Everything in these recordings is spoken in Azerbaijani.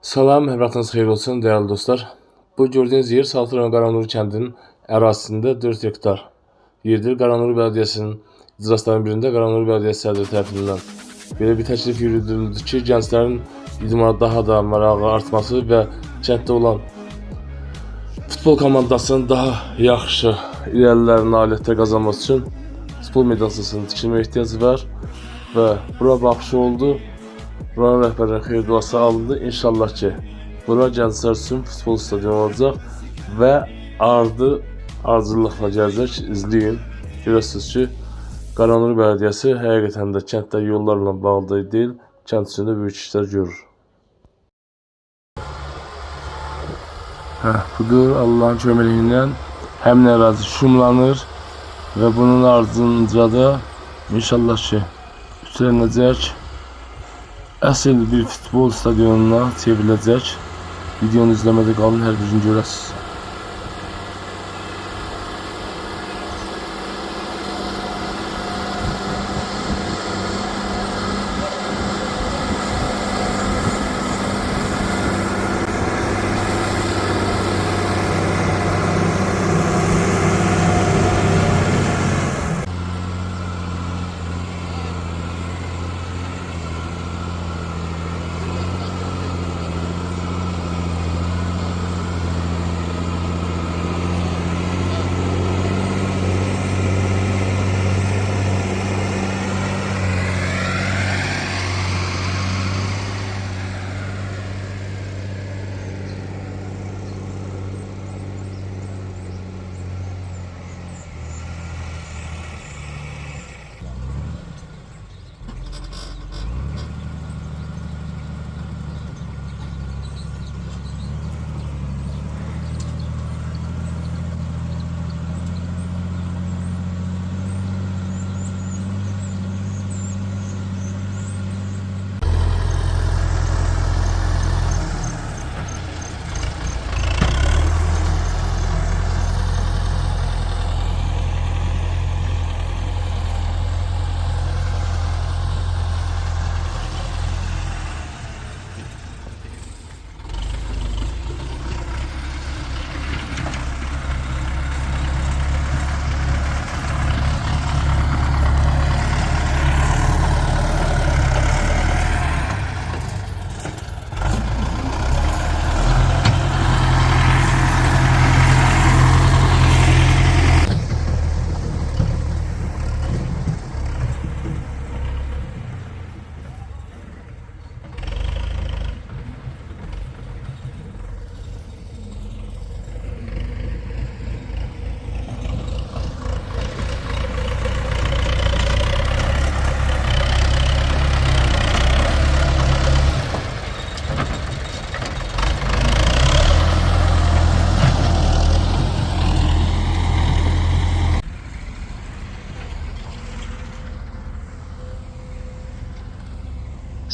Salam, hərvatınız xeyir olsun, değerli dostlar. Bu gördüğünüz yer Saltıran Qaranur kəndinin ərazisində 4 hektar yerdir. Qaranur Belediyəsinin iclaslarının birində Qaranur Belediyəsi sədri tərəfindən belə bir təklif yürüdüldü ki, gənclərin idmana daha da marağı artması və kənddə olan futbol komandasının daha yaxşı irəlilərin nailiyyətə qazanması üçün futbol meydansasının tikilmə ehtiyacı var və bura baxışı oldu. Buranın rəhbərinin xeyir duası alındı. İnşallah ki, bura gənclər üçün futbol stadionu olacaq və ardıcıllıqla gələcək. İzləyin. Görürsünüz ki, Qaranur Belediyəsi həqiqətən də kənddə yollarla bağlı deyil, kənd içində böyük işlər görür. Budur, Allahın köməyi ilə həmin ərazi şumlanır və bunun ardınca da inşallah ki, üstələnəcək. Əsl bir futbol stadionuna çevriləcək. Videonu izləmədə qalın, hər birini görəsiniz.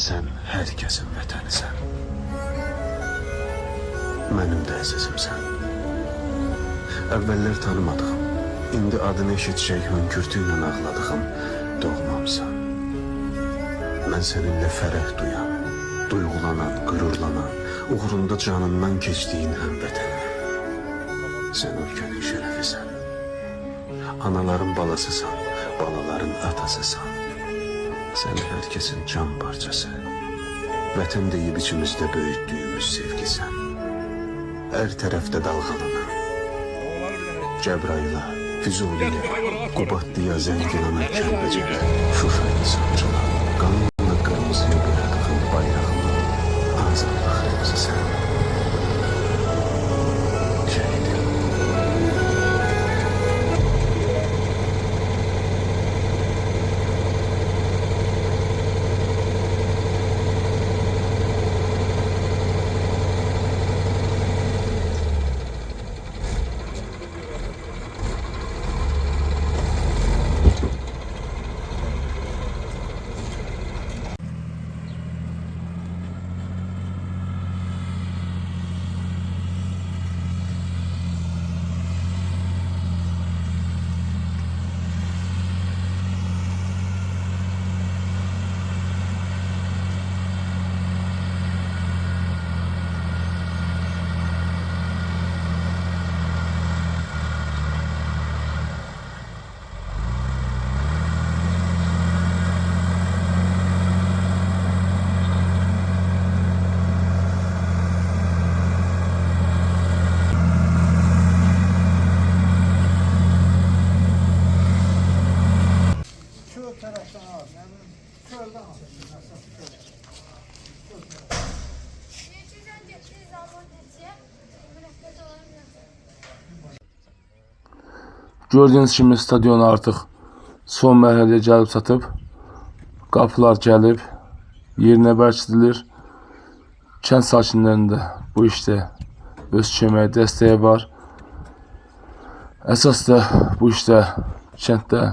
Sən hər kəsin vətənisən. Mənim də əzizimsən. Əvvəllər tanımadığım, indi adını eşitcək hönkürtü ilə ağladığım doğmamsan. Mən səninlə fərəh duyan, duyğulanan, qürurlanan, uğrunda canından keçdiyin həmvətənim. Sən ölkənin şərəfisən. Anaların balasısan, balaların atasısan. Sən hər kəsin can parçası. Vətən deyib içimizdə böyütdüyümüz sevgisən. Hər tərəfdə dalğalanan. Cəbrayıla, Füzuliyə, Qubadlıya, Zəngilana, Kəlbəcərə, Şuşaya, Sancıla, qanla qırmızıya boyadığın bayrağına azadlıq rəmzisən. Gördüyünüz kimi stadion artıq son mərhələyə gəlib çatıb. Qapılar gəlib, yerinə bərkidilir. Kənd sakinlərində bu işdə öz köməyi, dəstəyi var. Əsas da bu işdə kənddə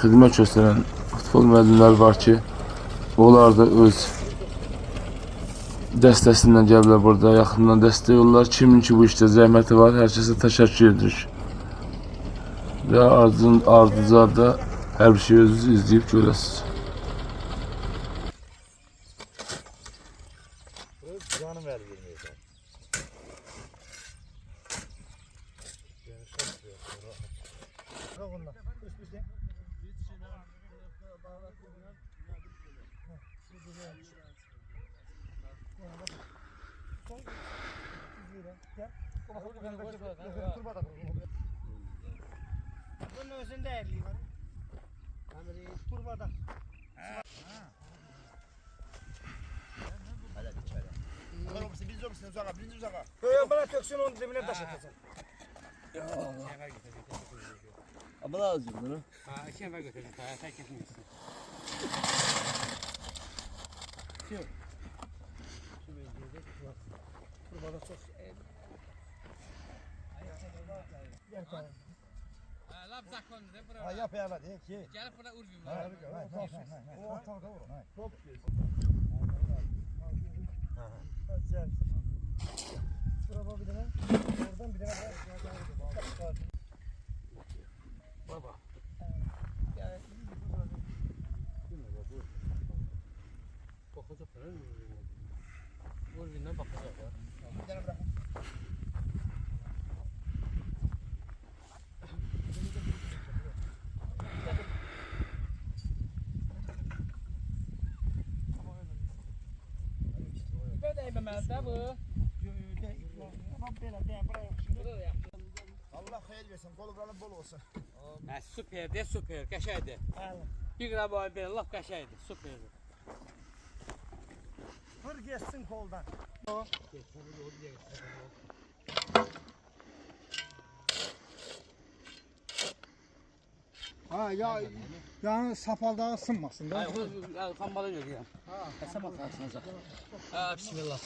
xidmət göstərən futbol müəllimləri var ki, onlar da öz dəstəsindən gəliblər burada, yaxından dəstək olurlar. Kimin ki bu işdə zəhməti var, hər kəsə təşəkkür edirik. Və ardıca da hər bir şey özünüz izləyib görəsiniz. Canım ver vermeyeceğim. Bunun özünde erliği var. Kurbada. Biz yok musun uzağa? Birinci uzağa. Böyle bana töksün onun dibine taş atacaksın. Ama lazım bunu. Ha, işe ver götürün. Tek kesmiyorsun. Kurbada çok. Gel tamam. Laf zakon de Ha buraya. yap ya hadi ki. Gel burada urbi. O ortada vur. Top Güzel. Kuraba bir tane. Oradan bir tane. Baba. Yani Bakacak falan mı? Urbinden bakacak ya. bir tane bırak. Böyle eğmemezde bu. Allah hayır versin. Kolu buranın bol olsun. Ha, süper de süper. Kaşaydı. Bir gram boy bir laf kaşaydı. Süper. Fır geçsin koldan. Ha ya yani sapalda ısınmasın da. Hayır, bu kambalı yok ya. Kasa bakarsınız. Ha, bismillah.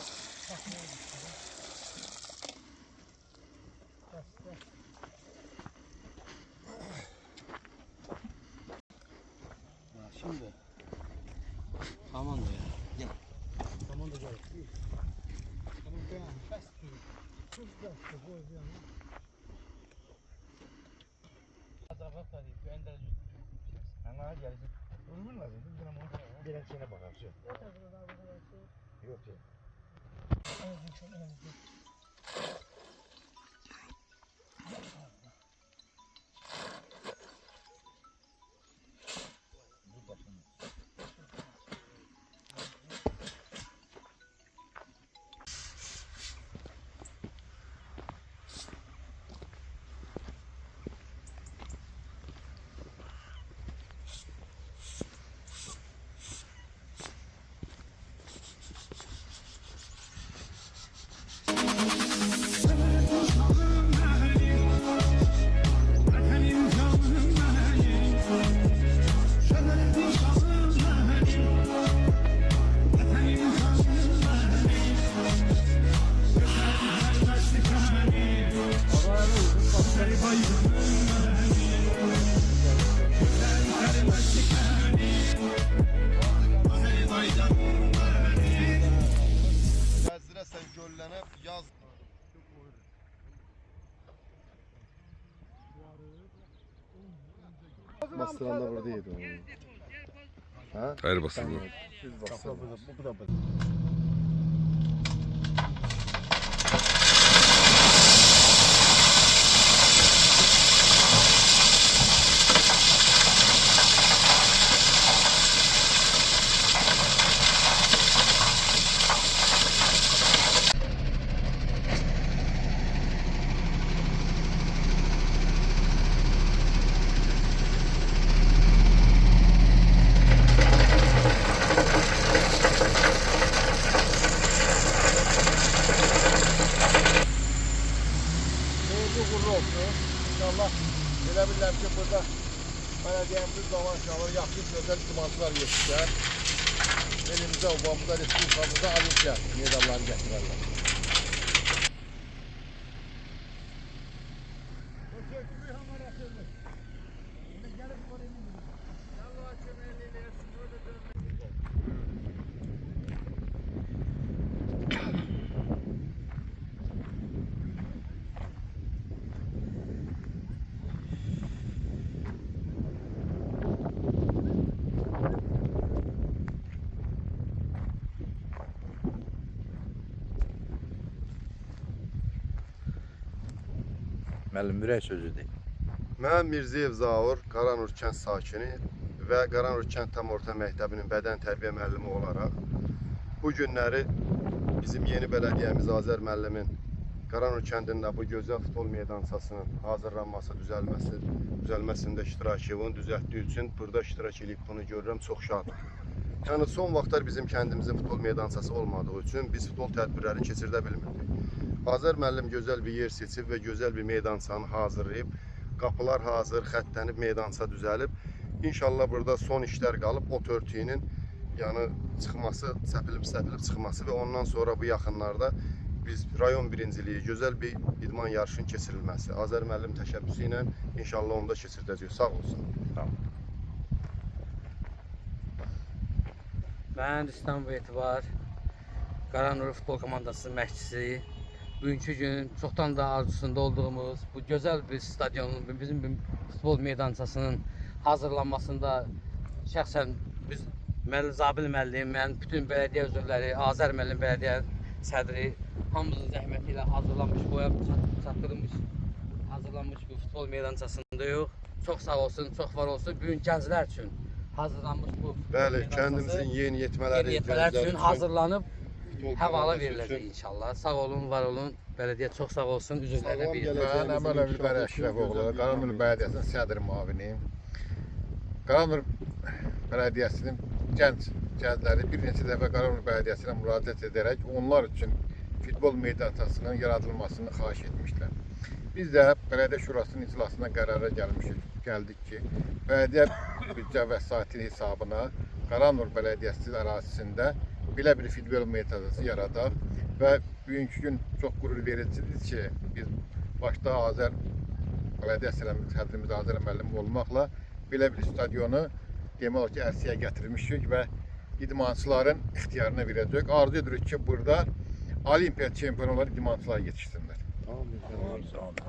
Şimdi. Aman da ya. Gel. Aman da gel. Tamam tamam. Bas. Çok da bu yani. Azafat da değil. Gönder. Ana gelecek. Uygun lazım. Bir tane mu? Gelen şeyine bakar. Şey. Yok ya. Yazdırasan göllenip yaz. Bastıran da buradaydı. Ha? Hayır basıldı. Biz bastıran. Bu da zaman çalır, yaxşı gözəl idmançılar yetişər. Elimizdə, obamızda, respublikamızda olimpiya medalları gətirərlər. Müəllim ürək sözüdür. Mən Mirzəyev Zaur, Qaranur kənd sakini və Qaranur kənd tam orta məktəbinin bədən tərbiyə müəllimi olaraq bu günləri bizim yeni bələdiyyəmiz Azər müəllimin Qaranur kəndində bu gözəl futbol meydançasının hazırlanması, düzəlməsində iştirakını düzəltdiyi üçün burada iştirak edib bunu görürəm, çox şadam. Yəni son vaxtlar bizim kəndimizin futbol meydançası olmadığı üçün biz futbol tədbirlərini keçirdə bilmirdik. Azər müəllim gözəl bir yer seçib və gözəl bir meydançanı hazırlayıb. Qapılar hazır, xəttənib, meydança düzəlib. İnşallah burada son işlər qalıb, ot örtüyünün yəni çıxması, səpilib çıxması və ondan sonra bu yaxınlarda biz rayon birinciliyi, gözəl bir idman yarışının keçirilməsi. Azər müəllim təşəbbüsü ilə inşallah onu da keçirdəcəyik. Sağ olsun. Mən İstanbul Etibar Qaranur futbol komandasının məşqçisi. Bugünkü gün çoxdan da arzusunda olduğumuz bu gözəl bir stadionun, bizim bir futbol meydançasının hazırlanmasında şəxsən biz Zabil müəllim, mən bütün bələdiyyə üzvləri, Azər müəllim bələdiyyə sədri hamımızın zəhməti ilə hazırlanmış, boya çatdırılmış, hazırlanmış bu futbol meydançasında yox. Çox sağ olsun, çox var olsun. Bugün gənclər üçün hazırlanmış bu Bəli, kəndimizin yeniyetmələri üçün hazırlanıb həvala veriləcək inşallah. Sağ olun, var olun. Bələdiyyə çox sağ olsun. Üzvlərlə bir. Mən Əməl Əbilbər Əşrəfoğlu, Qaranur Bələdiyyəsinin sədr müaviniyim. Qaranur Bələdiyyəsinin gəncləri bir neçə dəfə Qaranur Bələdiyyəsinə müraciət edərək onlar üçün futbol meydançasının yaradılmasını xahiş etmişlər. Biz də Bələdiyyə Şurasının iclasına qərara gəldik ki, bələdiyyə büdcə vəsaiti hesabına Qaranur Bələdiyyəsi ərazisində belə bir futbol meydançası yaradaq və bugünkü gün çox qürur vericidir ki, biz başda Azər Bələdiyyə sədrimiz Azər müəllim olmaqla belə bir stadionu demək olar ki, ərsəyə gətirmişik və idmançıların ixtiyarına verəcək. Arzu edirik ki, burada olimpiya çempionları idmançılar yetişsinlər. Sağ olun.